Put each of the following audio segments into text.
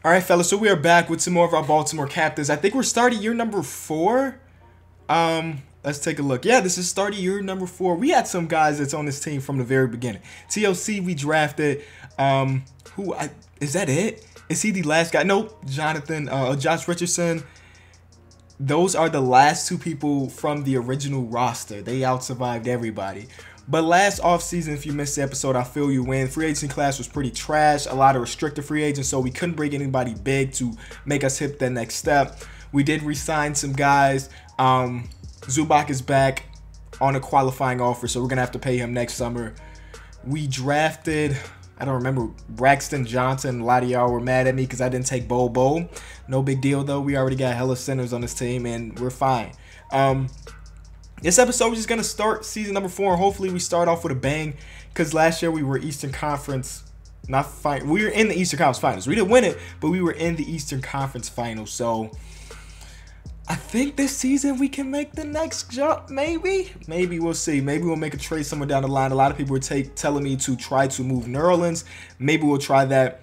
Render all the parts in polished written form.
All right, fellas, so we are back with some more of our Baltimore captains. I think we're starting year number 4. Let's take a look. Yeah, this is starting year number 4. We had some guys that's on this team from the very beginning. TLC, we drafted. Is that it? Is he the last guy? Nope. Josh Richardson. Those are the last 2 people from the original roster. They out-survived everybody. But last offseason, if you missed the episode, I feel you win. Free agency class was pretty trash. A lot of restricted free agents, so we couldn't bring anybody big to make us hit that next step. We did re-sign some guys. Zubac is back on a qualifying offer, so we're going to have to pay him next summer. We drafted, I don't remember, Braxton Johnson. A lot of y'all were mad at me because I didn't take Bo. No big deal, though. We already got hella centers on this team, and we're fine. This episode, we're just going to start season number 4, and hopefully we start off with a bang, because last year we were Eastern Conference, we were in the Eastern Conference Finals. We didn't win it, but we were in the Eastern Conference Finals, so I think this season we can make the next jump, maybe. Maybe we'll see. Maybe we'll make a trade somewhere down the line. A lot of people were telling me to try to move Nerlens. Maybe we'll try that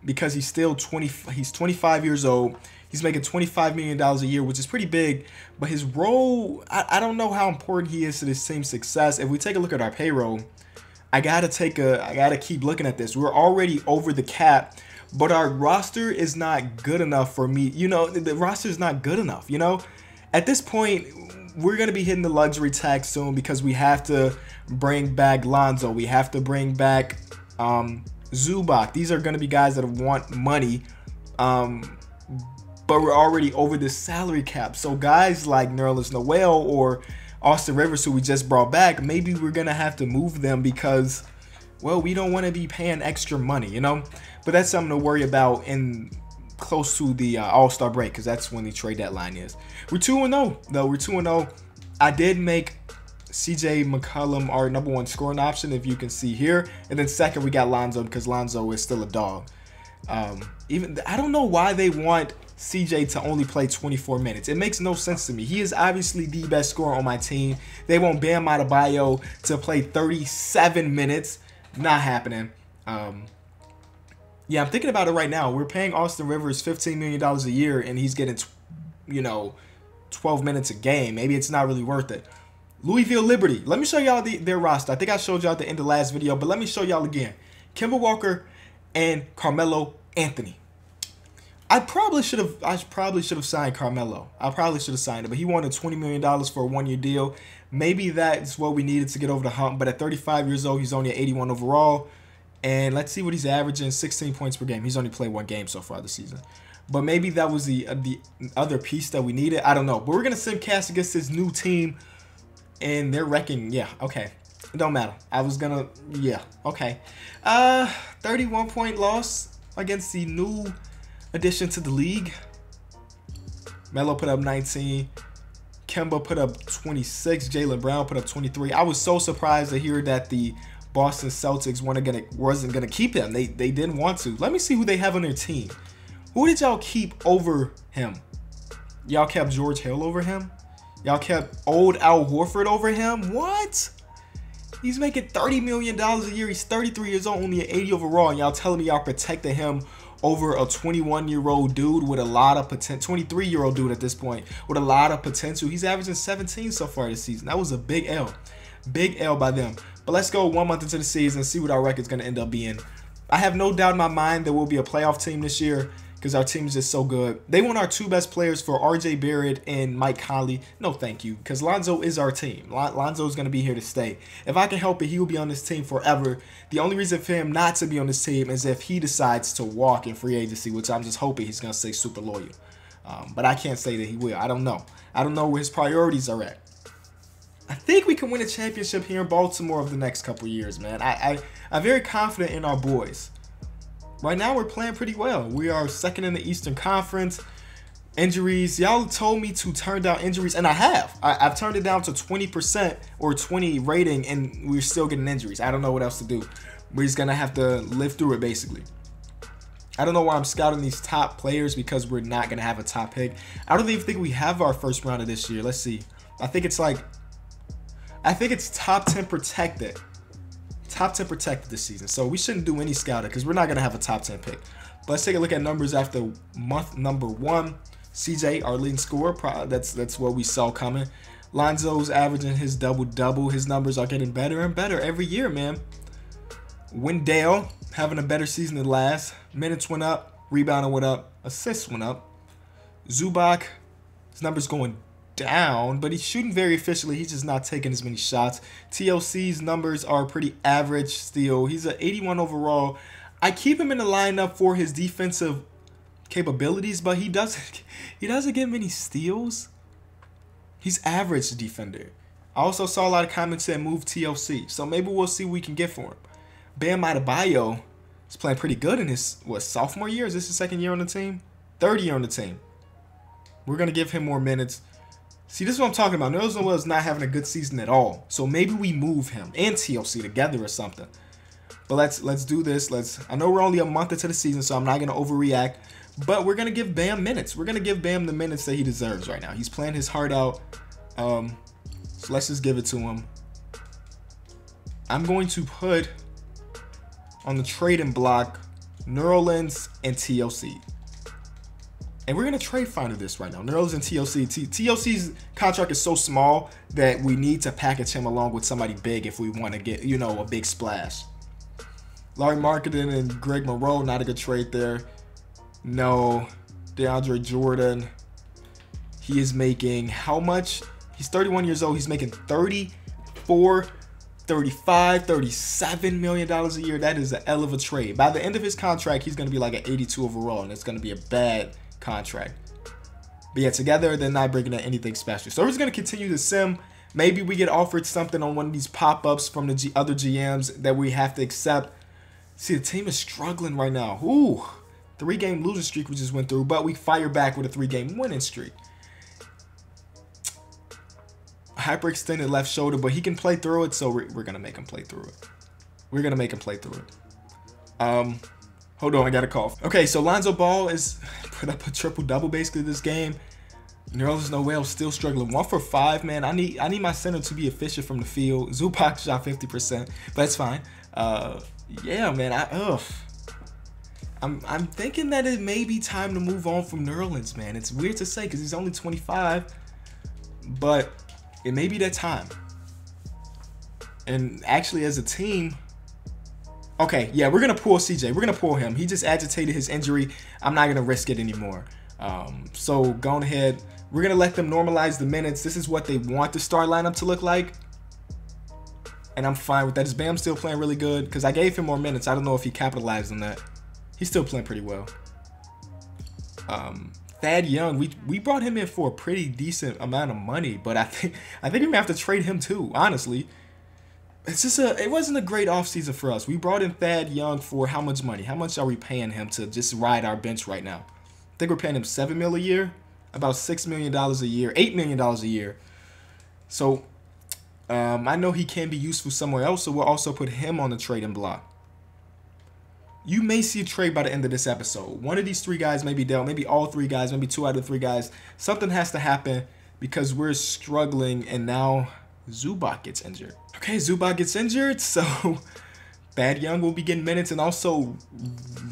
because he's still 25 years old. He's making $25 million a year, which is pretty big. But his role, I don't know how important he is to this team's success. If we take a look at our payroll, I gotta keep looking at this. We're already over the cap, but our roster is not good enough for me. You know, the roster is not good enough. You know, at this point, we're gonna be hitting the luxury tax soon because we have to bring back Lonzo. We have to bring back Zubac. These are gonna be guys that want money. But we're already over the salary cap. So guys like Nerlens Noel or Austin Rivers, who we just brought back, maybe we're going to have to move them because, well, we don't want to be paying extra money, you know? But that's something to worry about in close to the All-Star break, because that's when the trade deadline is. We're 2-0, though. We're 2-0. I did make CJ McCollum our #1 scoring option, if you can see here. And then second, we got Lonzo, because Lonzo is still a dog. I don't know why they want CJ to only play 24 minutes. It makes no sense to me. He is obviously the best scorer on my team. They want Bam Adebayo to play 37 minutes. Not happening. Yeah, I'm thinking about it right now. We're paying Austin Rivers $15 million a year, and he's getting, 12 minutes a game. Maybe it's not really worth it. Louisville Liberty. Let me show y'all their roster. I think I showed y'all at the end of the last video, but let me show y'all again. Kemba Walker and Carmelo Anthony. I probably should have signed Carmelo. I probably should have signed him, but he wanted $20 million for a 1-year deal. Maybe that's what we needed to get over the hump. But at 35 years old, he's only at 81 overall. And let's see what he's averaging: 16 points per game. He's only played 1 game so far this season. But maybe that was the other piece that we needed. I don't know. But we're gonna sim cast against this new team, and they're wrecking. Yeah, okay. It don't matter. Yeah, okay. 31-point loss against the new addition to the league. Melo put up 19. Kemba put up 26. Jaylen Brown put up 23. I was so surprised to hear that the Boston Celtics wasn't gonna keep him. They didn't want to. Let me see who they have on their team. Who did y'all keep over him? Y'all kept George Hill over him? Y'all kept old Al Horford over him? What? He's making $30 million a year. He's 33 years old, only at 80 overall. And y'all telling me y'all protected him over a 21-year-old dude with a lot of potential, 23-year-old dude at this point with a lot of potential. He's averaging 17 so far this season. That was a big L. Big L by them. But let's go 1 month into the season and see what our record's going to end up being. I have no doubt in my mind that we'll be a playoff team this year because our team is just so good. They want our 2 best players for RJ Barrett and Mike Conley. No, thank you, because Lonzo is our team. Lonzo is going to be here to stay. If I can help it, he will be on this team forever. The only reason for him not to be on this team is if he decides to walk in free agency, which I'm just hoping he's going to stay super loyal. But I can't say that he will. I don't know. I don't know where his priorities are at. I think we can win a championship here in Baltimore over the next couple years, man. I'm very confident in our boys. Right now, we're playing pretty well. We are second in the Eastern Conference. Injuries, y'all told me to turn down injuries, and I have. I've turned it down to 20% or 20 rating, and we're still getting injuries. I don't know what else to do. We're just going to have to live through it, basically. I don't know why I'm scouting these top players because we're not going to have a top pick. I don't even think we have our first round of this year. Let's see. I think it's top 10 protected. Top 10 protected this season. So we shouldn't do any scouting because we're not going to have a top 10 pick. But let's take a look at numbers after month number 1. CJ, our leading scorer, that's what we saw coming. Lonzo's averaging his double-double. His numbers are getting better and better every year, man. Wendell having a better season than last. Minutes went up. Rebounding went up. Assists went up. Zubac, his numbers going down, but he's shooting very efficiently. He's just not taking as many shots. TLC's numbers are pretty average still. He's an 81 overall. I keep him in the lineup for his defensive capabilities, but he doesn't get many steals. He's average defender. I also saw a lot of comments that move TLC, so maybe we'll see what we can get for him. Bam Adebayo is playing pretty good in his sophomore year. Is this his second year on the team? Third year on the team. We're gonna give him more minutes. See, this is what I'm talking about. Nerlens Noel is not having a good season at all, so maybe we move him and TLC together or something. But let's do this. I know we're only a month into the season, so I'm not gonna overreact. But we're gonna give Bam minutes. We're gonna give Bam the minutes that he deserves right now. He's playing his heart out. So let's just give it to him. I'm going to put on the trading block Nerlens and TLC. And we're going to trade finder this right now. Nerlens and TLC. TLC's contract is so small that we need to package him along with somebody big if we want to get, you know, a big splash. Larry Marketing and Greg Monroe, not a good trade there. No. DeAndre Jordan. He is making how much? He's 31 years old. He's making $34, $35, $37 million a year. That is a hell of a trade. By the end of his contract, he's going to be like an 82 overall, and it's going to be a bad contract. But yeah, together they're not bringing in anything special. So we're just going to continue to sim. Maybe we get offered something on one of these pop-ups from the other GMs that we have to accept. See, the team is struggling right now. Ooh, 3-game losing streak we just went through, but we fire back with a 3-game winning streak. Hyperextended left shoulder, but he can play through it, so we're gonna make him play through it. We're gonna make him play through it. Hold on, I got a cough. Okay, so Lonzo Ball is put up a triple-double basically this game. Nerlens Noel still struggling. 1 for 5, man. I need my center to be efficient from the field. Zubac shot 50%, but it's fine. Yeah, man. I'm thinking that it may be time to move on from Nerlens, man. It's weird to say because he's only 25, but it may be that time. And actually, as a team, okay, yeah, we're gonna pull CJ. We're gonna pull him. He just agitated his injury. I'm not gonna risk it anymore. So going ahead, we're gonna let them normalize the minutes. This is what they want the star lineup to look like, and I'm fine with that. Is Bam still playing really good? Because I gave him more minutes. I don't know if he capitalized on that. He's still playing pretty well. Thad Young, we brought him in for a pretty decent amount of money, but I think we may have to trade him too. Honestly, it's just it wasn't a great offseason for us. We brought in Thad Young for how much money? How much are we paying him to just ride our bench right now? I think we're paying him $7 million a year, about $6 million a year, $8 million a year. So I know he can be useful somewhere else, so we'll also put him on the trading block. You may see a trade by the end of this episode. One of these 3 guys may be dealt, maybe all 3 guys, maybe 2 out of 3 guys. Something has to happen because we're struggling, and now Zubac gets injured. Okay, Zubac gets injured, so Thad Young will be getting minutes, and also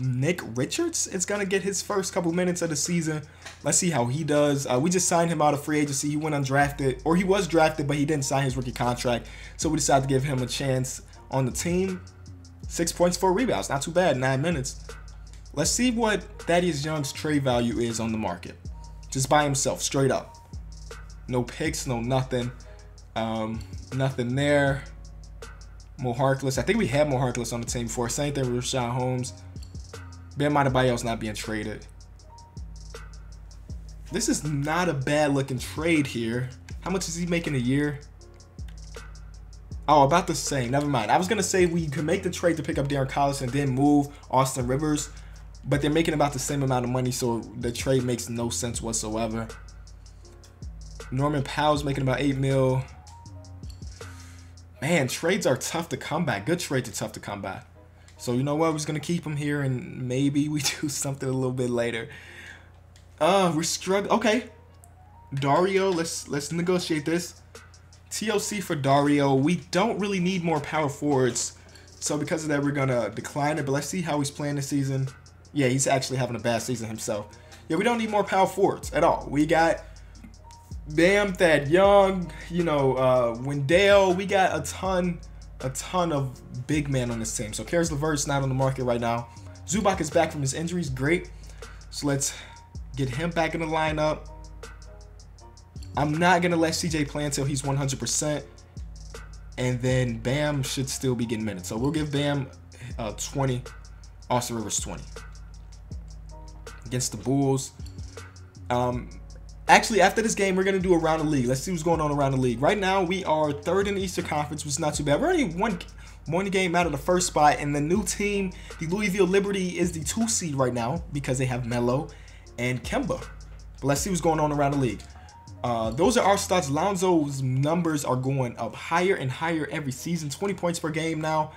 Nick Richards is going to get his first couple minutes of the season. Let's see how he does. We just signed him out of free agency. He went undrafted, or he was drafted, but he didn't sign his rookie contract, so we decided to give him a chance on the team. 6 points, 4 rebounds. Not too bad, 9 minutes. Let's see what Thaddeus Young's trade value is on the market. Just by himself, straight up. No picks, no nothing. Nothing there. Mo Harkless. I think we had Mo Harkless on the team before. Same thing with Rashawn Holmes. Bam Adebayo's not being traded. This is not a bad looking trade here. How much is he making a year? Oh, about the same. Never mind. I was going to say we could make the trade to pick up Darren Collison and then move Austin Rivers, but they're making about the same amount of money, so the trade makes no sense whatsoever. Norman Powell's making about $8 million. Man, trades are tough to come by. Good trades are tough to come by. So you know what? We're just going to keep him here, and maybe we do something a little bit later. We're struggling. Okay. Dario, let's negotiate this. TLC for Dario. We don't really need more power forwards, so because of that, we're gonna decline it. But let's see how he's playing this season. Yeah, he's actually having a bad season himself. Yeah, we don't need more power forwards at all. We got Bam, Thad Young, you know, Wendell. We got a ton of big men on this team. So Karis LeVert's not on the market right now. Zubac is back from his injuries. Great. So let's get him back in the lineup. I'm not going to let CJ play until he's 100%. And then Bam should still be getting minutes. So we'll give Bam 20. Austin Rivers 20. Against the Bulls. Actually, after this game, we're going to do around the league. Let's see what's going on around the league. Right now, we are third in the Eastern Conference, which is not too bad. We're only one game out of the first spot. And the new team, the Louisville Liberty, is the 2 seed right now because they have Melo and Kemba. But let's see what's going on around the league. Those are our stats. Lonzo's numbers are going up higher and higher every season. 20 points per game now.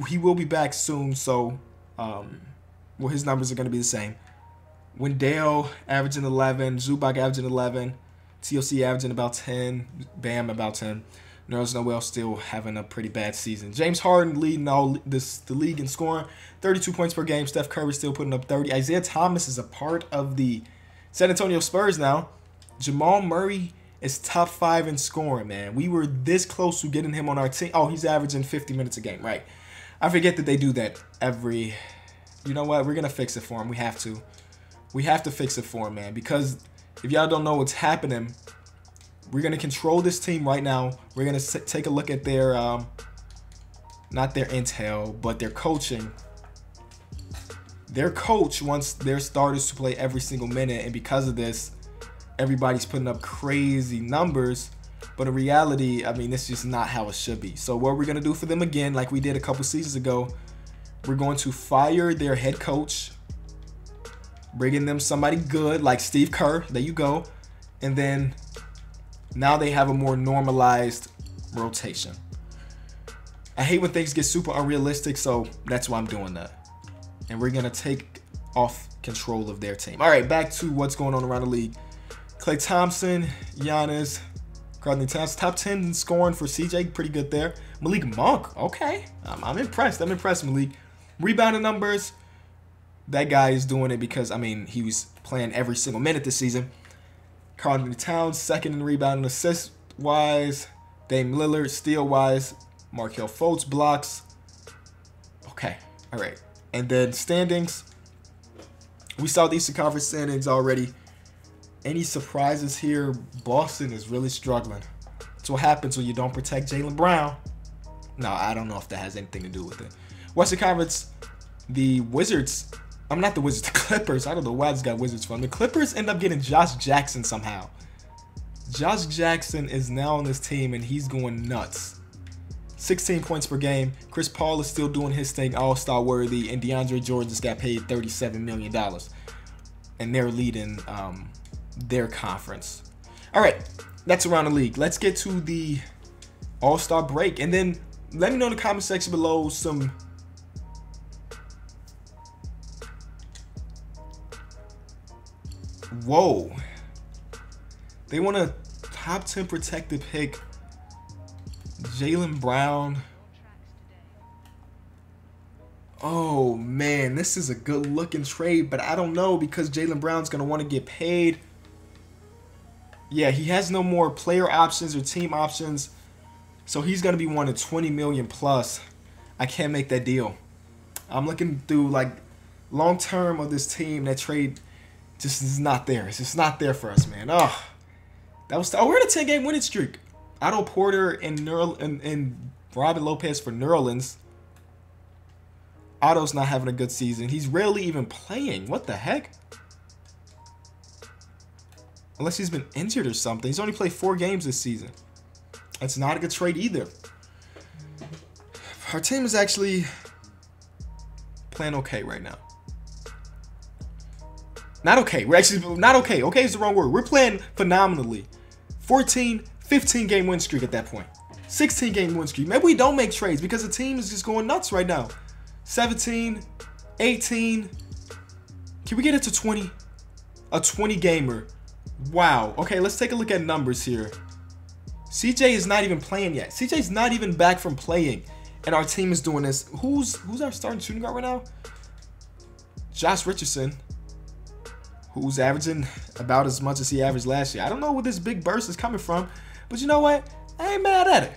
He will be back soon, so well, his numbers are going to be the same. Wendell averaging 11, Zubac averaging 11, TLC averaging about 10, Bam about 10. Nerlens Noel still having a pretty bad season. James Harden leading the league in scoring, 32 points per game. Steph Curry still putting up 30. Isaiah Thomas is a part of the San Antonio Spurs now. Jamal Murray is top 5 in scoring, man. We were this close to getting him on our team. Oh, he's averaging 50 minutes a game, right? I forget that they do that every... You know what? We're going to fix it for him. We have to. We have to fix it for him, man. Because if y'all don't know what's happening, we're going to control this team right now. We're going to take a look at their, not their intel, but their coaching. Their coach wants their starters to play every single minute. And because of this, everybody's putting up crazy numbers. But in reality, I mean, this is just not how it should be. So what we're going to do for them again, like we did a couple seasons ago, we're going to fire their head coach, bringing them somebody good like Steve Kerr. There you go. And then now they have a more normalized rotation. I hate when things get super unrealistic, so that's why I'm doing that. And we're going to take off control of their team. All right, back to what's going on around the league. Klay Thompson, Giannis, Carl Towns, top 10 in scoring for CJ. Pretty good there. Malik Monk. Okay. I'm impressed. I'm impressed, Malik. Rebounding numbers. That guy is doing it because, I mean, he was playing every single minute this season. Carl Towns, second in rebounding assist-wise. Dame Lillard, steal-wise. Markelle Fultz, blocks. Okay. All right. And then standings. We saw the Eastern Conference standings already. Any surprises here? Boston is really struggling. That's what happens when you don't protect Jaylen Brown. No, I don't know if that has anything to do with it. Western Conference, the Wizards. I'm not the Wizards, the Clippers. I don't know why I just got Wizards from. The Clippers end up getting Josh Jackson somehow. Josh Jackson is now on this team, and he's going nuts. 16 points per game. Chris Paul is still doing his thing, all-star worthy, and DeAndre Jordan just got paid $37 million. And they're leading their conference. All right, that's around the league. Let's get to the all-star break, and then let me know in the comment section below some whoa, they want a top 10 protected pick. Jaylen Brown. Oh man, this is a good looking trade, but I don't know because Jaylen Brown's gonna want to get paid. Yeah, he has no more player options or team options, so he's gonna be wanting 20 million plus. I can't make that deal. I'm looking through like long term of this team. That trade just is not there. It's just not there for us, man. Oh, that was. Oh, we're in a 10-game winning streak. Otto Porter and Robin Lopez for New Orleans. Otto's not having a good season. He's rarely even playing. What the heck? Unless he's been injured or something. He's only played 4 games this season. That's not a good trade either. Our team is actually playing okay right now. Not okay. We're actually not okay. Okay is the wrong word. We're playing phenomenally. 14, 15-game win streak at that point. 16-game win streak. Maybe we don't make trades because the team is just going nuts right now. 17, 18. Can we get it to 20? A 20-gamer. Wow. Okay, let's take a look at numbers here. CJ is not even playing yet. CJ's not even back from playing. And our team is doing this. Who's our starting shooting guard right now? Josh Richardson, who's averaging about as much as he averaged last year. I don't know where this big burst is coming from, but you know what? I ain't mad at it.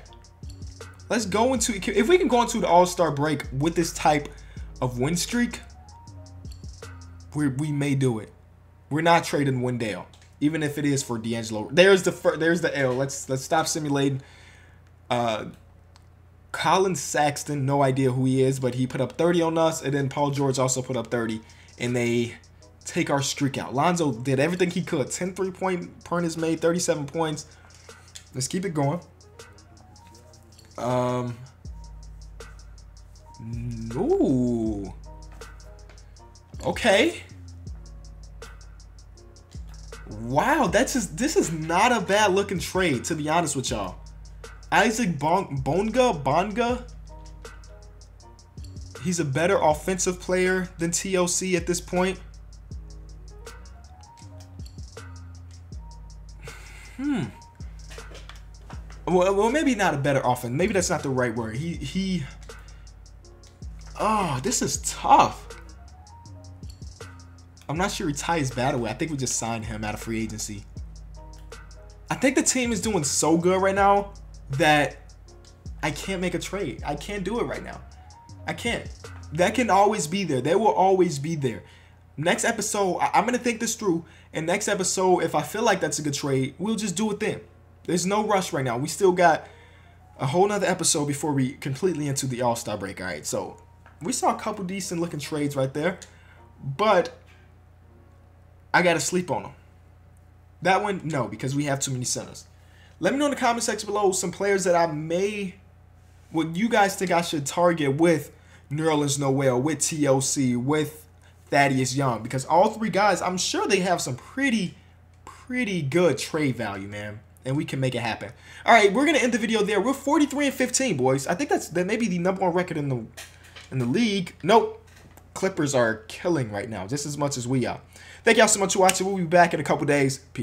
Let's go into, if we can go into the All-Star break with this type of win streak, we may do it. We're not trading Wendell, even if it is for D'Angelo. There's the L. Let's stop simulating. Colin Sexton, no idea who he is, but he put up 30 on us, and then Paul George also put up 30, and they take our streak out. Lonzo did everything he could. 10 3-point pointers made, 37 points. Let's keep it going. Ooh. Okay. Wow, this is not a bad looking trade, to be honest with y'all. Isaac Bonga. He's a better offensive player than TLC at this point. Well, maybe not a better offense. Maybe that's not the right word. Oh, this is tough. I'm not sure he ties bad away. I think we just signed him out of free agency. I think the team is doing so good right now that I can't make a trade. I can't do it right now. I can't. That can always be there. They will always be there. Next episode, I'm going to think this through. And next episode, if I feel like that's a good trade, we'll just do it then. There's no rush right now. We still got a whole nother episode before we completely into the All-Star break. All right, so we saw a couple decent looking trades right there. But I got to sleep on them. That one, no, because we have too many centers. Let me know in the comment section below some players that what you guys think I should target with Nerlens Noel, with TLC, with Thaddeus Young. Because all three guys, I'm sure they have some pretty good trade value, man. And we can make it happen. All right, we're going to end the video there. We're 43-15, boys. I think that may be the #1 record in the league. Nope. Clippers are killing right now, just as much as we are. Thank y'all so much for watching. We'll be back in a couple days. Peace.